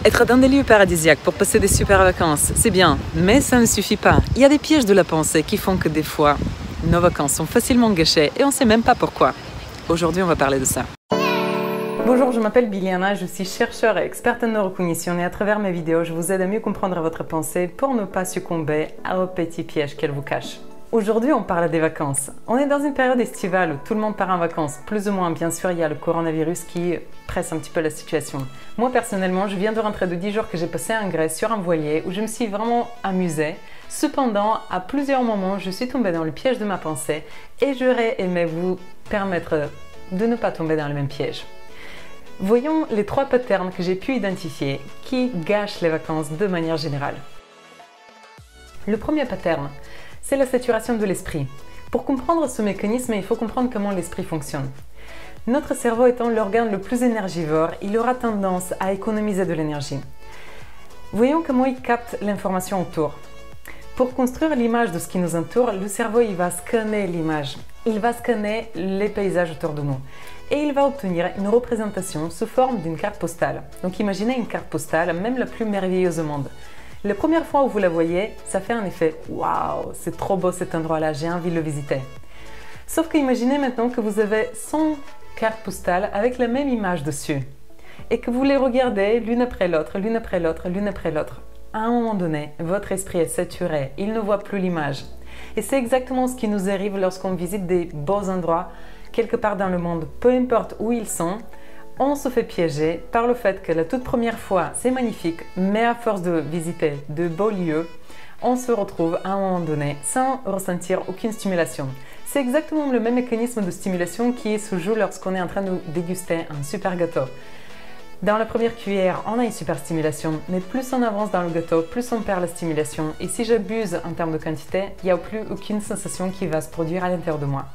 Être dans des lieux paradisiaques pour passer des super vacances, c'est bien, mais ça ne suffit pas. Il y a des pièges de la pensée qui font que des fois, nos vacances sont facilement gâchées et on ne sait même pas pourquoi. Aujourd'hui, on va parler de ça. Bonjour, je m'appelle Biliana, je suis chercheur et experte en neurocognition et à travers mes vidéos, je vous aide à mieux comprendre votre pensée pour ne pas succomber aux petits pièges qu'elle vous cache. Aujourd'hui, on parle des vacances. On est dans une période estivale où tout le monde part en vacances, plus ou moins. Bien sûr, il y a le coronavirus qui presse un petit peu la situation. Moi, personnellement, je viens de rentrer de 10 jours que j'ai passé en Grèce sur un voilier où je me suis vraiment amusée. Cependant, à plusieurs moments, je suis tombée dans le piège de ma pensée et j'aurais aimé vous permettre de ne pas tomber dans le même piège. Voyons les 3 patterns que j'ai pu identifier qui gâchent les vacances de manière générale. Le premier pattern, c'est la saturation de l'esprit. Pour comprendre ce mécanisme, il faut comprendre comment l'esprit fonctionne. Notre cerveau étant l'organe le plus énergivore, il aura tendance à économiser de l'énergie. Voyons comment il capte l'information autour. Pour construire l'image de ce qui nous entoure, le cerveau il va scanner l'image. Il va scanner les paysages autour de nous. Et il va obtenir une représentation sous forme d'une carte postale. Donc imaginez une carte postale, même la plus merveilleuse au monde. La première fois où vous la voyez, ça fait un effet « Waouh, c'est trop beau cet endroit-là, j'ai envie de le visiter ». Sauf que imaginez maintenant que vous avez 100 cartes postales avec la même image dessus et que vous les regardez l'une après l'autre, l'une après l'autre, l'une après l'autre. À un moment donné, votre esprit est saturé, il ne voit plus l'image. Et c'est exactement ce qui nous arrive lorsqu'on visite des beaux endroits quelque part dans le monde, peu importe où ils sont. On se fait piéger par le fait que la toute première fois, c'est magnifique, mais à force de visiter de beaux lieux, on se retrouve à un moment donné sans ressentir aucune stimulation. C'est exactement le même mécanisme de stimulation qui se joue lorsqu'on est en train de déguster un super gâteau. Dans la première cuillère, on a une super stimulation, mais plus on avance dans le gâteau, plus on perd la stimulation. Et si j'abuse en termes de quantité, il n'y a plus aucune sensation qui va se produire à l'intérieur de moi.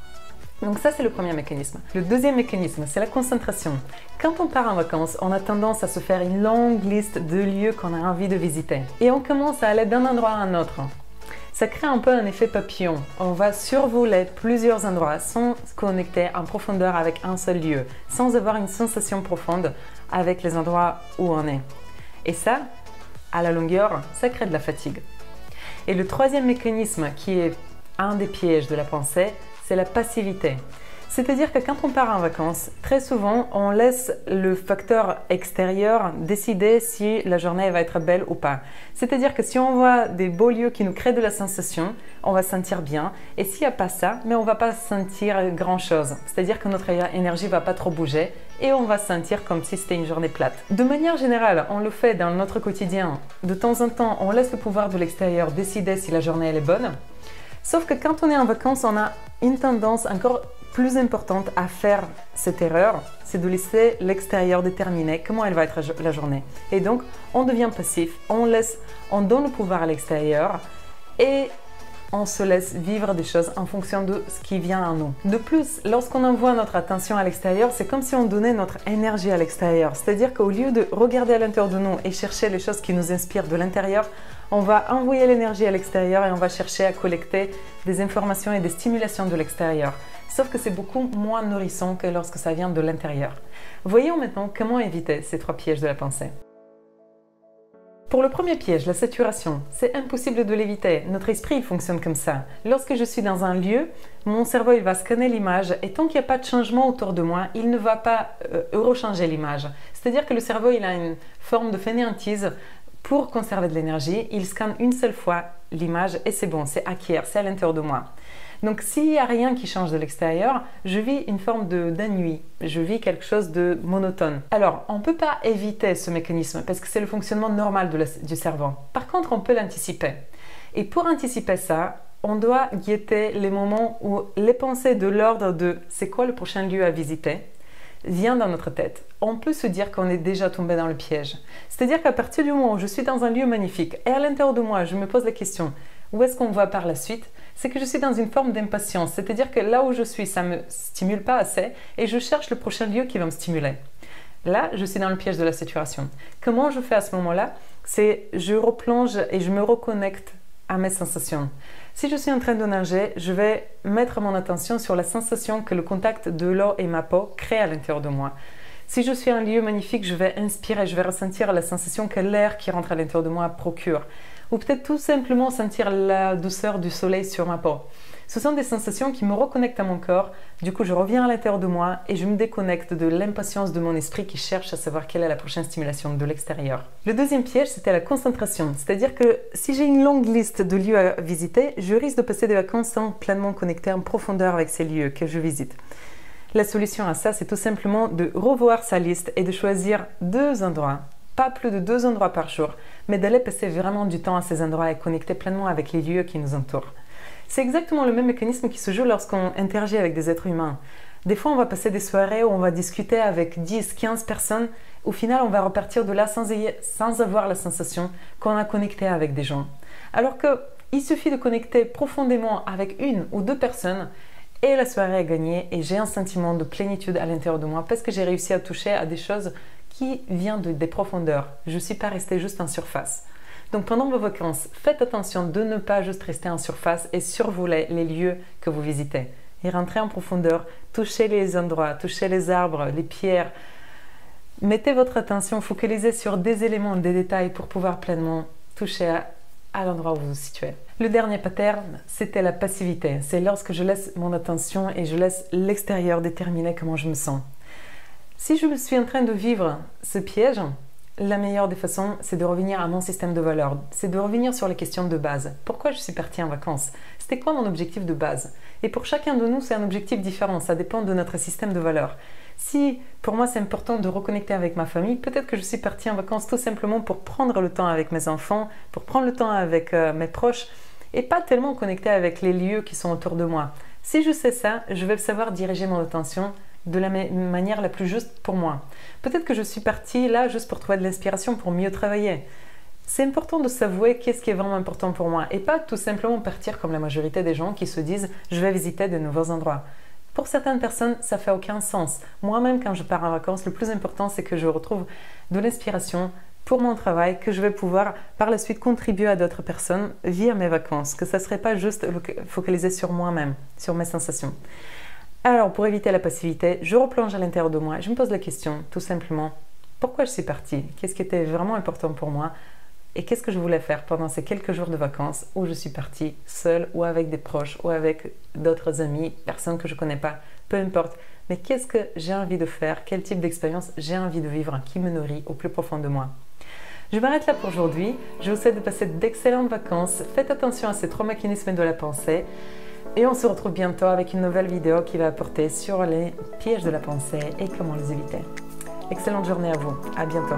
Donc ça, c'est le premier mécanisme. Le deuxième mécanisme, c'est la concentration. Quand on part en vacances, on a tendance à se faire une longue liste de lieux qu'on a envie de visiter. Et on commence à aller d'un endroit à un autre. Ça crée un peu un effet papillon. On va survoler plusieurs endroits sans se connecter en profondeur avec un seul lieu, sans avoir une sensation profonde avec les endroits où on est. Et ça, à la longueur, ça crée de la fatigue. Et le troisième mécanisme qui est un des pièges de la pensée, c'est la passivité. C'est-à-dire que quand on part en vacances, très souvent, on laisse le facteur extérieur décider si la journée va être belle ou pas. C'est-à-dire que si on voit des beaux lieux qui nous créent de la sensation, on va se sentir bien. Et s'il n'y a pas ça, mais on ne va pas sentir grand-chose. C'est-à-dire que notre énergie ne va pas trop bouger et on va se sentir comme si c'était une journée plate. De manière générale, on le fait dans notre quotidien. De temps en temps, on laisse le pouvoir de l'extérieur décider si la journée elle est bonne. Sauf que quand on est en vacances, on a une tendance encore plus importante à faire cette erreur, c'est de laisser l'extérieur déterminer comment elle va être la journée. Et donc, on devient passif, on donne le pouvoir à l'extérieur et on se laisse vivre des choses en fonction de ce qui vient à nous. De plus, lorsqu'on envoie notre attention à l'extérieur, c'est comme si on donnait notre énergie à l'extérieur. C'est-à-dire qu'au lieu de regarder à l'intérieur de nous et chercher les choses qui nous inspirent de l'intérieur, on va envoyer l'énergie à l'extérieur et on va chercher à collecter des informations et des stimulations de l'extérieur. Sauf que c'est beaucoup moins nourrissant que lorsque ça vient de l'intérieur. Voyons maintenant comment éviter ces 3 pièges de la pensée. Pour le premier piège, la saturation, c'est impossible de l'éviter. Notre esprit il fonctionne comme ça. Lorsque je suis dans un lieu, mon cerveau il va scanner l'image et tant qu'il n'y a pas de changement autour de moi, il ne va pas rechanger l'image. C'est-à-dire que le cerveau il a une forme de fainéantise. Pour conserver de l'énergie, il scanne une seule fois l'image et c'est bon, c'est acquis, c'est à l'intérieur de moi. Donc s'il n'y a rien qui change de l'extérieur, je vis une forme d'ennui, je vis quelque chose de monotone. Alors, on ne peut pas éviter ce mécanisme parce que c'est le fonctionnement normal du cerveau. Par contre, on peut l'anticiper. Et pour anticiper ça, on doit guetter les moments où les pensées de l'ordre de « c'est quoi le prochain lieu à visiter ?» vient dans notre tête. On peut se dire qu'on est déjà tombé dans le piège. C'est-à-dire qu'à partir du moment où je suis dans un lieu magnifique et à l'intérieur de moi, je me pose la question où est-ce qu'on va par la suite, c'est que je suis dans une forme d'impatience. C'est-à-dire que là où je suis, ça ne me stimule pas assez et je cherche le prochain lieu qui va me stimuler. Là, je suis dans le piège de la saturation. Comment je fais à ce moment-là? C'est je replonge et je me reconnecte à mes sensations. Si je suis en train de nager, je vais mettre mon attention sur la sensation que le contact de l'eau et ma peau crée à l'intérieur de moi. Si je suis un lieu magnifique, je vais inspirer, je vais ressentir la sensation que l'air qui rentre à l'intérieur de moi procure. Ou peut-être tout simplement sentir la douceur du soleil sur ma peau. Ce sont des sensations qui me reconnectent à mon corps, du coup je reviens à l'intérieur de moi et je me déconnecte de l'impatience de mon esprit qui cherche à savoir quelle est la prochaine stimulation de l'extérieur. Le deuxième piège, c'était la concentration, c'est-à-dire que si j'ai une longue liste de lieux à visiter, je risque de passer des vacances sans pleinement connecter en profondeur avec ces lieux que je visite. La solution à ça, c'est tout simplement de revoir sa liste et de choisir 2 endroits, pas plus de 2 endroits par jour, mais d'aller passer vraiment du temps à ces endroits et connecter pleinement avec les lieux qui nous entourent. C'est exactement le même mécanisme qui se joue lorsqu'on interagit avec des êtres humains. Des fois, on va passer des soirées où on va discuter avec 10, 15 personnes. Au final, on va repartir de là sans avoir la sensation qu'on a connecté avec des gens. Alors qu'il suffit de connecter profondément avec 1 ou 2 personnes et la soirée est gagnée et j'ai un sentiment de plénitude à l'intérieur de moi parce que j'ai réussi à toucher à des choses qui viennent des profondeurs. Je ne suis pas restée juste en surface. Donc pendant vos vacances, faites attention de ne pas juste rester en surface et survoler les lieux que vous visitez. Et rentrez en profondeur, touchez les endroits, touchez les arbres, les pierres. Mettez votre attention, focalisez sur des éléments, des détails pour pouvoir pleinement toucher à l'endroit où vous vous situez. Le dernier pattern, c'était la passivité. C'est lorsque je laisse mon attention et je laisse l'extérieur déterminer comment je me sens. Si je suis en train de vivre ce piège, la meilleure des façons, c'est de revenir à mon système de valeurs. C'est de revenir sur les questions de base. Pourquoi je suis partie en vacances? C'était quoi mon objectif de base? Et pour chacun de nous, c'est un objectif différent. Ça dépend de notre système de valeurs. Si pour moi, c'est important de reconnecter avec ma famille, peut-être que je suis partie en vacances tout simplement pour prendre le temps avec mes enfants, pour prendre le temps avec mes proches et pas tellement connecter avec les lieux qui sont autour de moi. Si je sais ça, je vais savoir diriger mon attention de la manière la plus juste pour moi. Peut-être que je suis partie là juste pour trouver de l'inspiration pour mieux travailler. C'est important de s'avouer qu'est-ce qui est vraiment important pour moi et pas tout simplement partir comme la majorité des gens qui se disent « je vais visiter de nouveaux endroits ». Pour certaines personnes, ça fait aucun sens. Moi-même, quand je pars en vacances, le plus important, c'est que je retrouve de l'inspiration pour mon travail, que je vais pouvoir par la suite contribuer à d'autres personnes via mes vacances, que ça ne serait pas juste focalisé sur moi-même, sur mes sensations. Alors, pour éviter la passivité, je replonge à l'intérieur de moi. Je me pose la question, tout simplement, pourquoi je suis partie? Qu'est-ce qui était vraiment important pour moi? Et qu'est-ce que je voulais faire pendant ces quelques jours de vacances où je suis partie seule ou avec des proches ou avec d'autres amis, personnes que je ne connais pas, peu importe. Mais qu'est-ce que j'ai envie de faire? Quel type d'expérience j'ai envie de vivre qui me nourrit au plus profond de moi? Je m'arrête là pour aujourd'hui. Je vous souhaite de passer d'excellentes vacances. Faites attention à ces 3 mécanismes de la pensée. Et on se retrouve bientôt avec une nouvelle vidéo qui va porter sur les pièges de la pensée et comment les éviter. Excellente journée à vous. À bientôt.